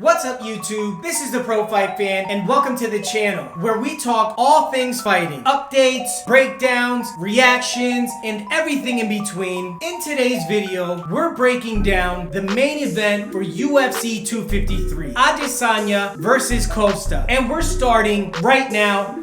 What's up YouTube? This is the Pro Fight Fan and welcome to the channel where we talk all things fighting. Updates, breakdowns, reactions, and everything in between. In today's video, we're breaking down the main event for UFC 253. Adesanya versus Costa. And we're starting right now.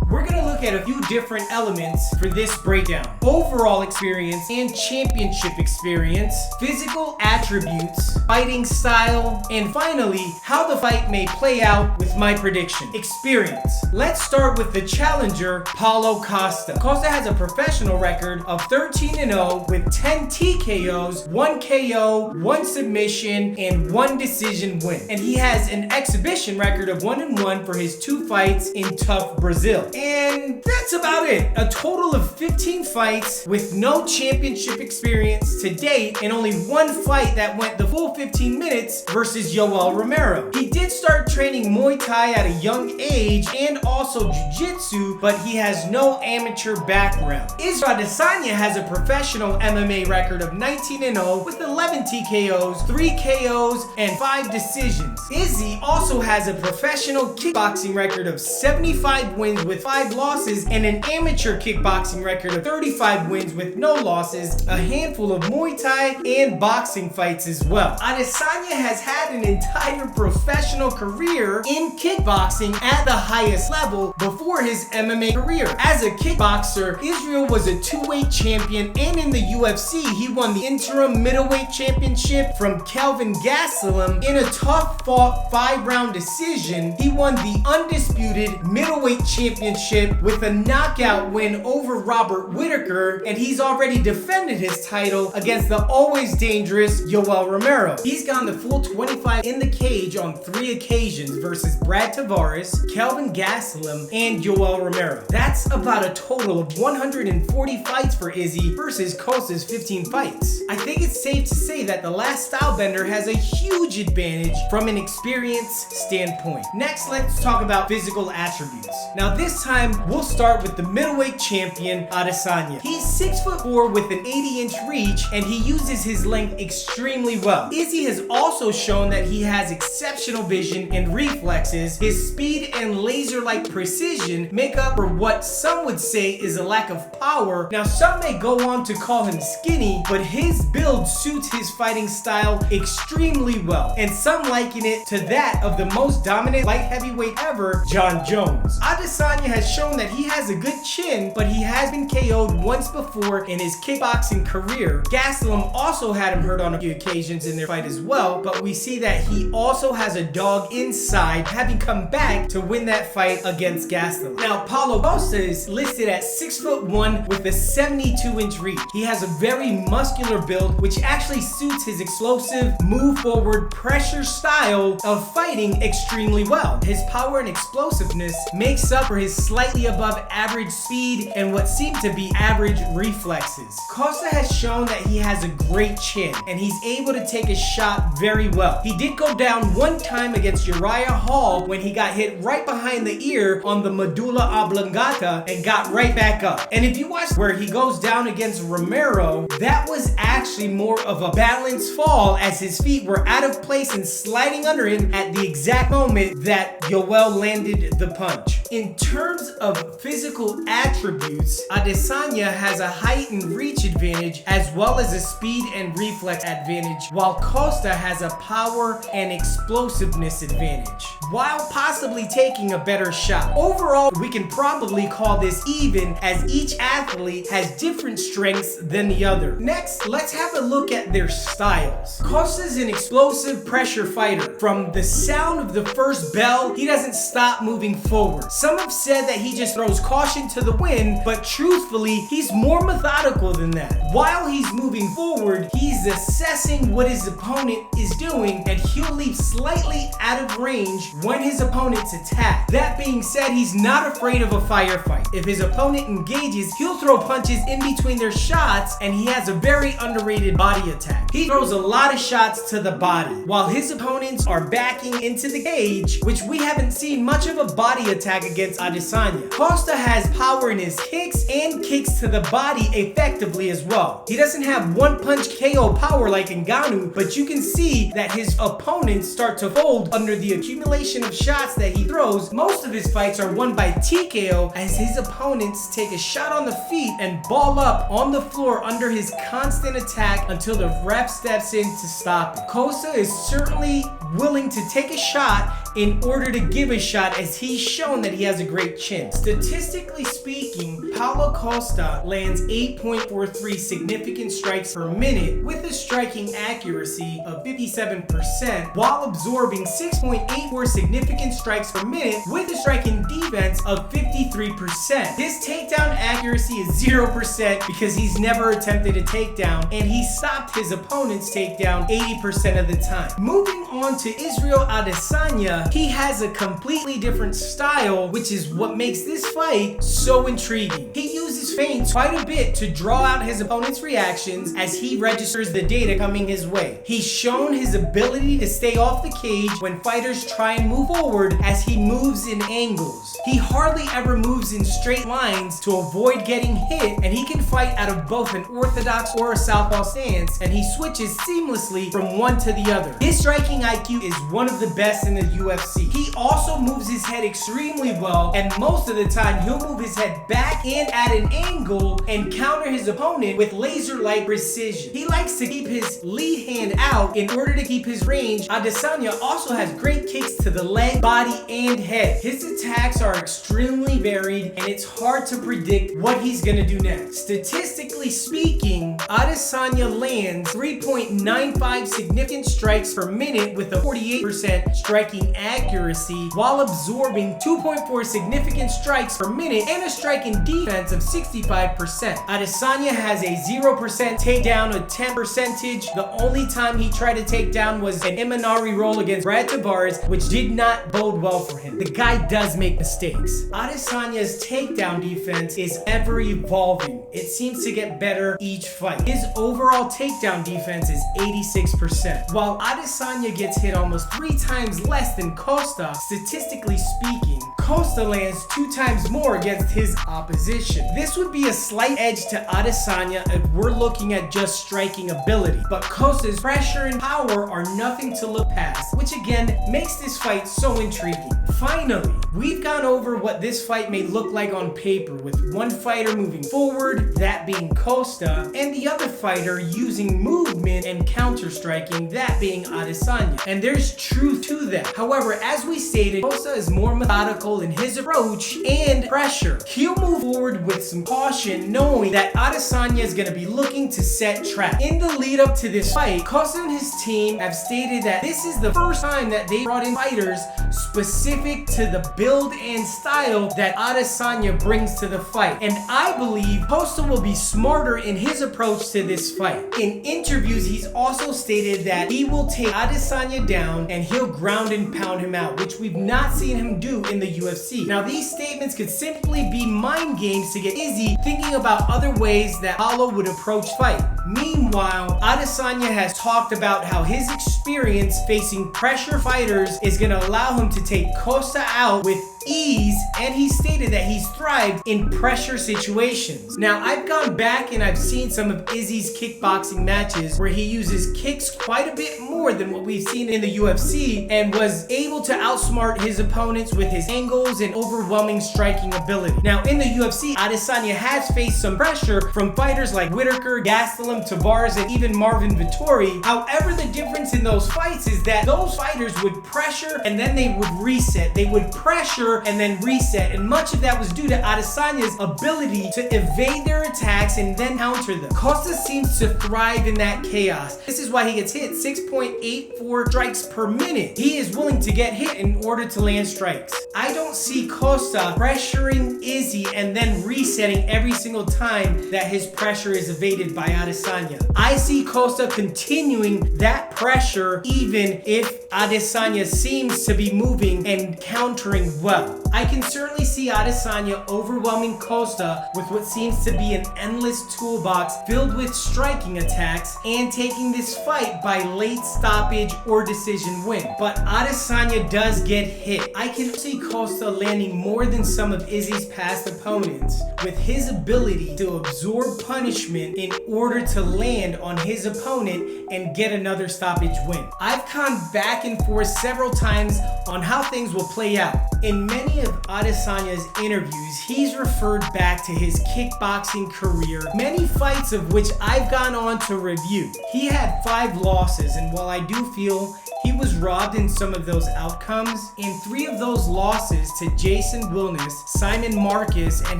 We're gonna look at a few different elements for this breakdown. Overall experience and championship experience, physical attributes, fighting style, and finally, how the fight may play out with my prediction. Experience. Let's start with the challenger, Paulo Costa. Costa has a professional record of 13-0 with 10 TKOs, 1 KO, 1 submission, and 1 decision win. And he has an exhibition record of 1-1 for his 2 fights in Tough Brazil. And that's about it. A total of 15 fights with no championship experience to date and only 1 fight that went the full 15 minutes versus Yoel Romero. He did start training Muay Thai at a young age and also Jiu-Jitsu, but he has no amateur background. Israel Adesanya has a professional MMA record of 19-0 with 11 TKOs, 3 KOs, and 5 decisions. Izzy also has a professional kickboxing record of 75 wins with 5 losses and an amateur kickboxing record of 35 wins with no losses, a handful of Muay Thai and boxing fights as well. Adesanya has had an entire professional career in kickboxing at the highest level before his MMA career. As a kickboxer, Israel was a 2-weight champion, and in the UFC, he won the interim middleweight championship from Kelvin Gastelum in a tough-fought 5-round decision. He won the undisputed middleweight championship with a knockout win over Robert Whittaker, and he's already defended his title against the always dangerous Yoel Romero. He's gone the full 25 in the cage on 3 occasions versus Brad Tavares, Kelvin Gastelum, and Yoel Romero. That's about a total of 140 fights for Izzy versus Costa's 15 fights. I think it's safe to say that the last stylebender has a huge advantage from an experience standpoint. Next, let's talk about physical attributes. Now this time, we'll start with the middleweight champion, Adesanya. He's 6'4" with an 80-inch reach, and he uses his length extremely well. Izzy has also shown that he has exceptional vision and reflexes. His speed and laser-like precision make up for what some would say is a lack of power. Now, some may go on to call him skinny, but his build suits his fighting style extremely well, and some liken it to that of the most dominant light heavyweight ever, John Jones. Adesanya has shown that he has a good chin, but he has been KO'd once before in his kickboxing career. Gastelum also had him hurt on a few occasions in their fight as well, but we see that he also has a dog inside, having come back to win that fight against Gastelum. Now, Paulo Costa is listed at 6'1" with a 72-inch reach. He has a very muscular build, which actually suits his explosive, move-forward, pressure style of fighting extremely well. His power and explosiveness makes up for his slightly above average speed and what seem to be average reflexes. Costa has shown that he has a great chin, and he's able to take a shot very well. He did go down one time against Uriah Hall when he got hit right behind the ear on the medulla oblongata and got right back up. And if you watch where he goes down against Romero, that was actually more of a balanced fall as his feet were out of place and sliding under him at the exact moment that Yoel landed the punch. In terms of physical attributes, Adesanya has a height and reach advantage as well as a speed and reflex advantage, while Costa has a power and explosiveness advantage, while possibly taking a better shot. Overall, we can probably call this even, as each athlete has different strengths than the other. Next, let's have a look at their styles. Costa's an explosive pressure fighter. From the sound of the first bell, he doesn't stop moving forward. Some have said that he just throws caution to the wind, but truthfully, he's more methodical than that. While he's moving forward, he's assessing what his opponent is doing, and he'll leave slightly out of range when his opponents attack. That being said, he's not afraid of a firefight. If his opponent engages, he'll throw punches in between their shots, and he has a very underrated body attack. He throws a lot of shots to the body, while his opponents are backing into the cage, which we haven't seen much of a body attack against Adesanya. Costa has power in his kicks and kicks to the body effectively as well. He doesn't have one-punch KO power like Ngannou, but you can see that his opponents start to fold under the accumulation of shots that he throws. Most of his fights are won by TKO as his opponents take a shot on the feet and ball up on the floor under his constant attack until the ref steps in to stop it. Costa is certainly willing to take a shot in order to give a shot, as he's shown that he has a great chin. Statistically speaking, Paulo Costa lands 8.43 significant strikes per minute with a striking accuracy of 57% while absorbing 6.84 significant strikes per minute with a striking defense of 53%. His takedown accuracy is 0% because he's never attempted a takedown, and he stopped his opponent's takedown 80% of the time. Moving on to Israel Adesanya, he has a completely different style, which is what makes this fight so intriguing. He uses feints quite a bit to draw out his opponent's reactions as he registers the data coming his way. He's shown his ability to stay off the cage when fighters try and move forward as he moves in angles. He hardly ever moves in straight lines to avoid getting hit, and he can fight out of both an orthodox or a southpaw stance, and he switches seamlessly from one to the other. His striking IQ is one of the best in the UFC. He also moves his head extremely well, and most of the time he'll move his head back and at an angle and counter his opponent with laser-like precision. He likes to keep his lead hand out in order to keep his range. Adesanya also has great kicks to the leg, body, and head. His attacks are extremely varied, and it's hard to predict what he's gonna do next. Statistically speaking, Adesanya lands 3.95 significant strikes per minute with a 48% striking accuracy while absorbing 2.4 significant strikes per minute and a striking defense of 65%. Adesanya has a 0% takedown attempt percentage. The only time he tried to take down was an Imanari roll against Brad Tavares, which did not bode well for him. The guy does make mistakes. Adesanya's takedown defense is ever evolving. It seems to get better each fight. His overall takedown defense is 86%. While Adesanya gets hit almost 3 times less than Costa, statistically speaking, Costa lands 2 times more against his opposition. This would be a slight edge to Adesanya if we're looking at just striking ability, but Costa's pressure and power are nothing to look past, which again makes this fight so intriguing. Finally, we've gone over what this fight may look like on paper, with one fighter moving forward, that being Costa, and the other fighter using movement and counter-striking, that being Adesanya. And there's truth to that. However, as we stated, Costa is more methodical in his approach and pressure. He'll move forward with some caution, knowing that Adesanya is going to be looking to set traps. In the lead up to this fight, Costa and his team have stated that this is the first time that they brought in fighters specific to the build and style that Adesanya brings to the fight. And I believe Costa will be smarter in his approach to this fight. In interviews, he's also stated that he will take Adesanya down and he'll ground and pound him out, which we've not seen him do in the UFC. Now, these statements could simply be mind games to get Izzy thinking about other ways that Paulo would approach fight. Meanwhile, Adesanya has talked about how his experience facing pressure fighters is going to allow him to take Costa out with ease, and he stated that he's thrived in pressure situations. Now, I've gone back and I've seen some of Izzy's kickboxing matches where he uses kicks quite a bit more than what we've seen in the UFC and was able to outsmart his opponents with his angles and overwhelming striking ability. Now, in the UFC, Adesanya has faced some pressure from fighters like Whitaker, Gastelum, Tavares, and even Marvin Vettori. However, the difference in those fights is that those fighters would pressure and then they would reset. They would pressure and then reset, and much of that was due to Adesanya's ability to evade their attacks and then counter them. Costa seems to thrive in that chaos. This is why he gets hit 6.84 strikes per minute. He is willing to get hit in order to land strikes. I don't see Costa pressuring Izzy and then resetting every single time that his pressure is evaded by Adesanya. I see Costa continuing that pressure even if Adesanya seems to be moving and countering well. I can certainly see Adesanya overwhelming Costa with what seems to be an endless toolbox filled with striking attacks and taking this fight by late stoppage or decision win. But Adesanya does get hit. I can see Costa landing more than some of Izzy's past opponents with his ability to absorb punishment in order to land on his opponent and get another stoppage win. I've gone back and forth several times on how things will play out. In many of Adesanya's interviews, he's referred back to his kickboxing career, many fights of which I've gone on to review. He had 5 losses, and while I do feel he was robbed in some of those outcomes, in 3 of those losses to Jason Wilness, Simon Marcus, and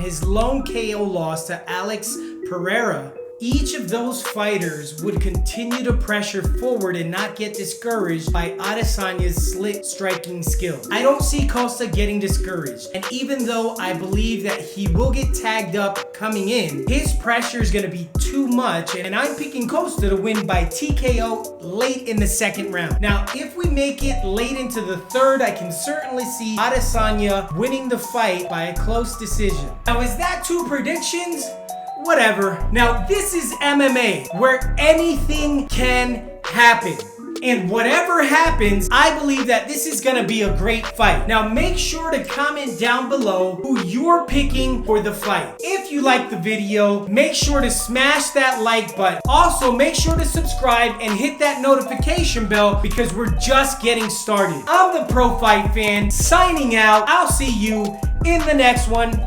his lone KO loss to Alex Pereira, each of those fighters would continue to pressure forward and not get discouraged by Adesanya's slick striking skill. I don't see Costa getting discouraged, and even though I believe that he will get tagged up coming in, his pressure is going to be too much, and I'm picking Costa to win by TKO late in the 2nd round. Now, if we make it late into the 3rd, I can certainly see Adesanya winning the fight by a close decision. Now, is that 2 predictions? Whatever. Now, this is MMA, where anything can happen. And whatever happens, I believe that this is gonna be a great fight. Now, make sure to comment down below who you're picking for the fight. If you like the video, make sure to smash that like button. Also, make sure to subscribe and hit that notification bell because we're just getting started. I'm the Pro Fight Fan, signing out. I'll see you in the next one.